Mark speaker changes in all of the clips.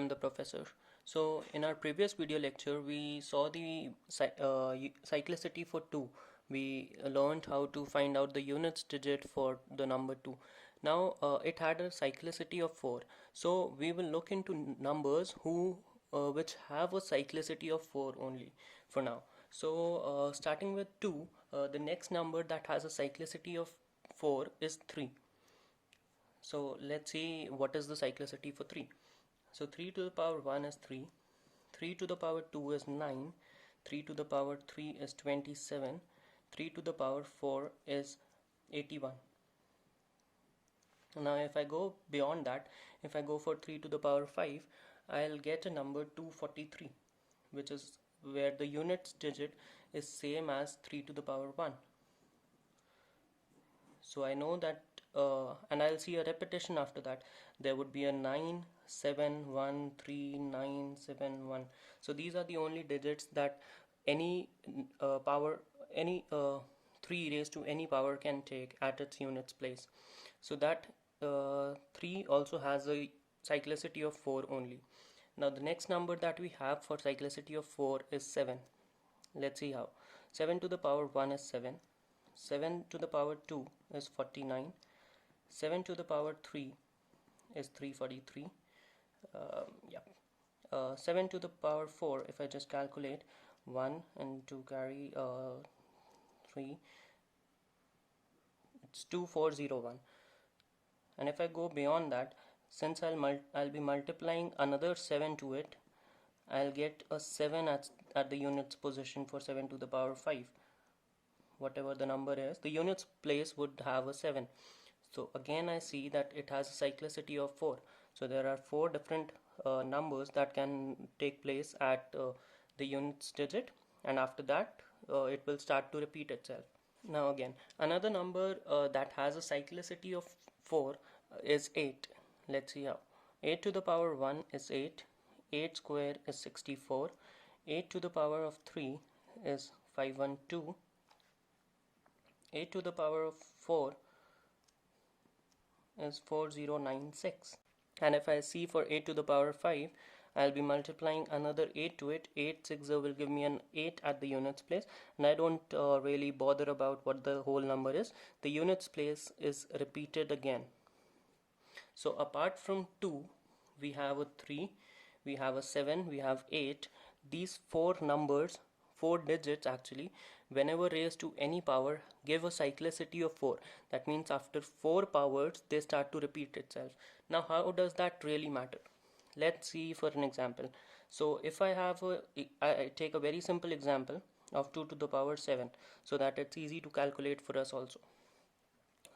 Speaker 1: I'm the professor. So in our previous video lecture we saw the cyclicity for 2. We learned how to find out the units digit for the number 2. Now it had a cyclicity of 4. So we will look into numbers which have a cyclicity of 4 only for now. So starting with 2, the next number that has a cyclicity of 4 is 3. So let's see what is the cyclicity for 3. So 3 to the power 1 is 3, 3 to the power 2 is 9, 3 to the power 3 is 27, 3 to the power 4 is 81. Now if I go beyond that, if I go for 3 to the power 5, I'll get a number 243, which is where the units digit is same as 3 to the power 1. So I know that and I'll see a repetition after that. There would be a 9, 7, 1, 3, 9, 7, 1. So these are the only digits that any 3 raised to any power can take at its units place. So that 3 also has a cyclicity of 4 only. Now the next number that we have for cyclicity of 4 is 7. Let's see how. 7 to the power 1 is 7. 7 to the power 2 is 49. 7 to the power 3 is 343. 7 to the power 4, if I just calculate 1 and 2 carry 3, it's 2401. And if I go beyond that, since I'll be multiplying another 7 to it, I'll get a 7 at the units position for 7 to the power 5. Whatever the number is, the units place would have a 7. So again I see that it has a cyclicity of 4. So there are 4 different numbers that can take place at the units digit, and after that it will start to repeat itself. Now again, another number that has a cyclicity of 4 is 8. Let's see how. 8 to the power 1 is 8. 8 square is 64. 8 to the power of 3 is 512. 8 to the power of 4 is 4096. And if I see for 8 to the power 5, I'll be multiplying another 8 to it. 8 6 will give me an 8 at the units place, and I don't really bother about what the whole number is. The units place is repeated again. So apart from 2, we have a 3, we have a 7, we have 8. These 4 numbers, 4 digits actually, whenever raised to any power, give a cyclicity of 4. That means after 4 powers they start to repeat itself. Now how does that really matter? Let's see for an example. So if I take a very simple example of 2 to the power 7, so that it's easy to calculate for us also.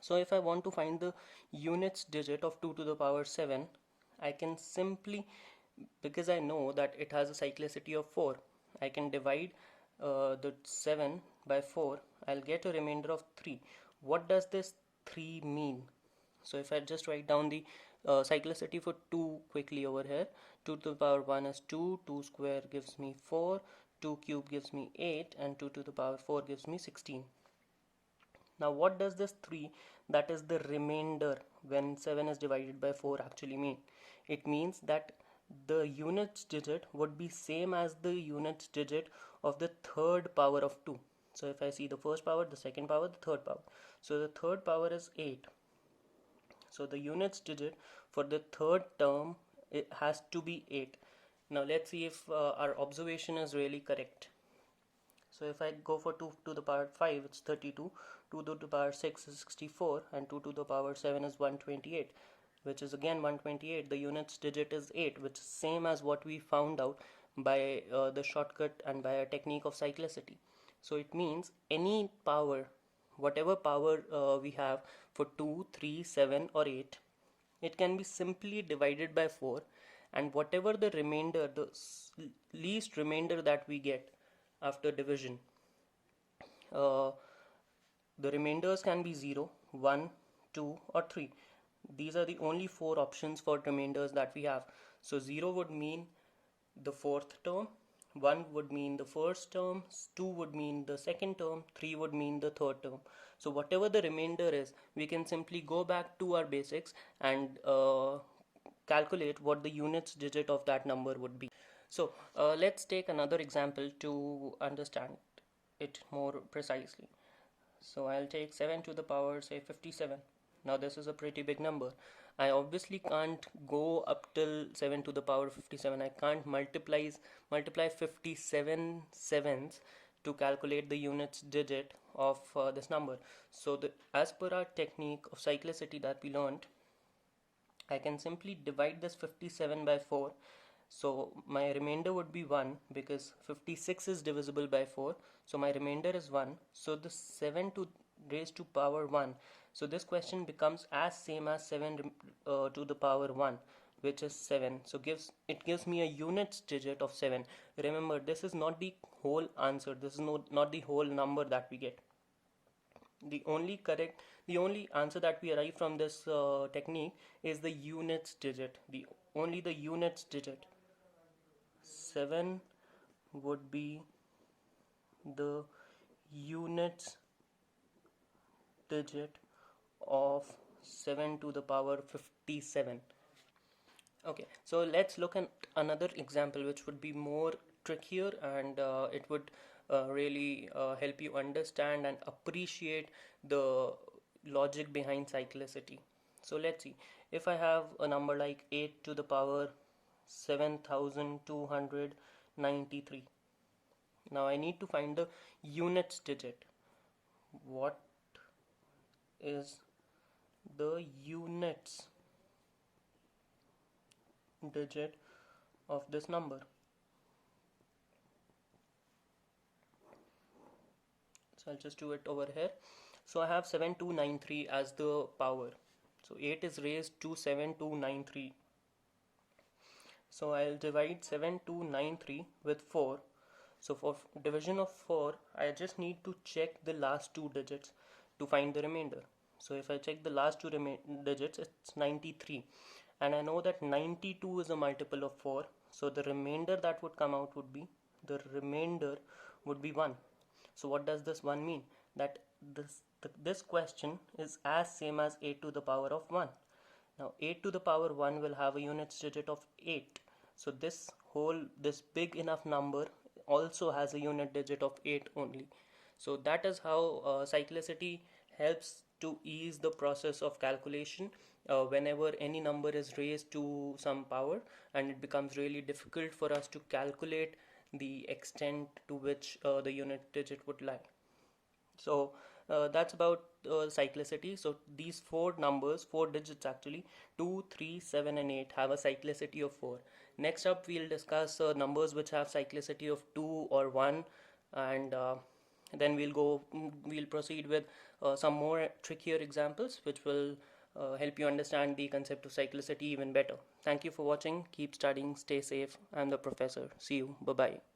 Speaker 1: So if I want to find the units digit of 2 to the power 7, I can simply, because I know that it has a cyclicity of 4, I can divide the 7 by 4. I'll get a remainder of 3. What does this 3 mean? So if I just write down the cyclicity for 2 quickly over here, 2 to the power 1 is 2, 2 square gives me 4, 2 cube gives me 8, and 2 to the power 4 gives me 16. Now what does this 3, that is the remainder when 7 is divided by 4, actually mean? It means that the units digit would be same as the units digit of the third power of 2. So if I see the first power, the second power, the third power. So the third power is 8. So the units digit for the third term, it has to be 8. Now let's see if our observation is really correct. So if I go for 2 to the power 5, it's 32, 2 to the power 6 is 64, and 2 to the power 7 is 128, which is again 128. The units digit is 8, which is same as what we found out by the shortcut and by a technique of cyclicity. So it means any power, whatever power we have for 2, 3, 7 or 8, it can be simply divided by 4, and whatever the remainder, the least remainder that we get after division, the remainders can be 0, 1, 2 or 3. These are the only 4 options for remainders that we have. So 0 would mean the fourth term, 1 would mean the first term, 2 would mean the second term, 3 would mean the third term. So whatever the remainder is, we can simply go back to our basics and calculate what the units digit of that number would be. So let's take another example to understand it more precisely. So I'll take 7 to the power, say 57. Now this is a pretty big number. I obviously can't go up till 7 to the power 57. I can't multiply 57 sevens to calculate the units digit of this number. So as per our technique of cyclicity that we learned, I can simply divide this 57 by 4. So my remainder would be 1 because 56 is divisible by 4. So my remainder is 1. So the 7 to raised to power 1. So this question becomes as same as 7 to the power 1, which is 7. So it gives me a units digit of 7. Remember, this is not the whole answer. This is not the whole number that we get. The only answer that we arrive from this technique is the units digit. Only the units digit. 7 would be the units digit of 7 to the power 57. Okay, so let's look at another example which would be more trickier, and it would really help you understand and appreciate the logic behind cyclicity. So let's see, if I have a number like 8 to the power 7293. Now I need to find the units digit. What is the units digit of this number? So I'll just do it over here. So I have 7293 as the power. So 8 is raised to 7293. So I'll divide 7293 with 4. So for division of 4, I just need to check the last two digits to find the remainder. So if I check the last two digits, it's 93. And I know that 92 is a multiple of 4. So the remainder that would come out would be 1. So what does this 1 mean? That this question is as same as 8 to the power of 1. Now 8 to the power 1 will have a units digit of 8. So this big enough number also has a unit digit of 8 only. So that is how cyclicity helps to ease the process of calculation whenever any number is raised to some power, and it becomes really difficult for us to calculate the extent to which the unit digit would lie. So that's about cyclicity. So these four digits actually, 2, 3, 7 and 8 have a cyclicity of 4. Next up we'll discuss numbers which have cyclicity of 2 or 1, and then we'll proceed with some more trickier examples which will help you understand the concept of cyclicity even better. Thank you for watching. Keep studying, stay safe. I'm the professor. See you. Bye bye.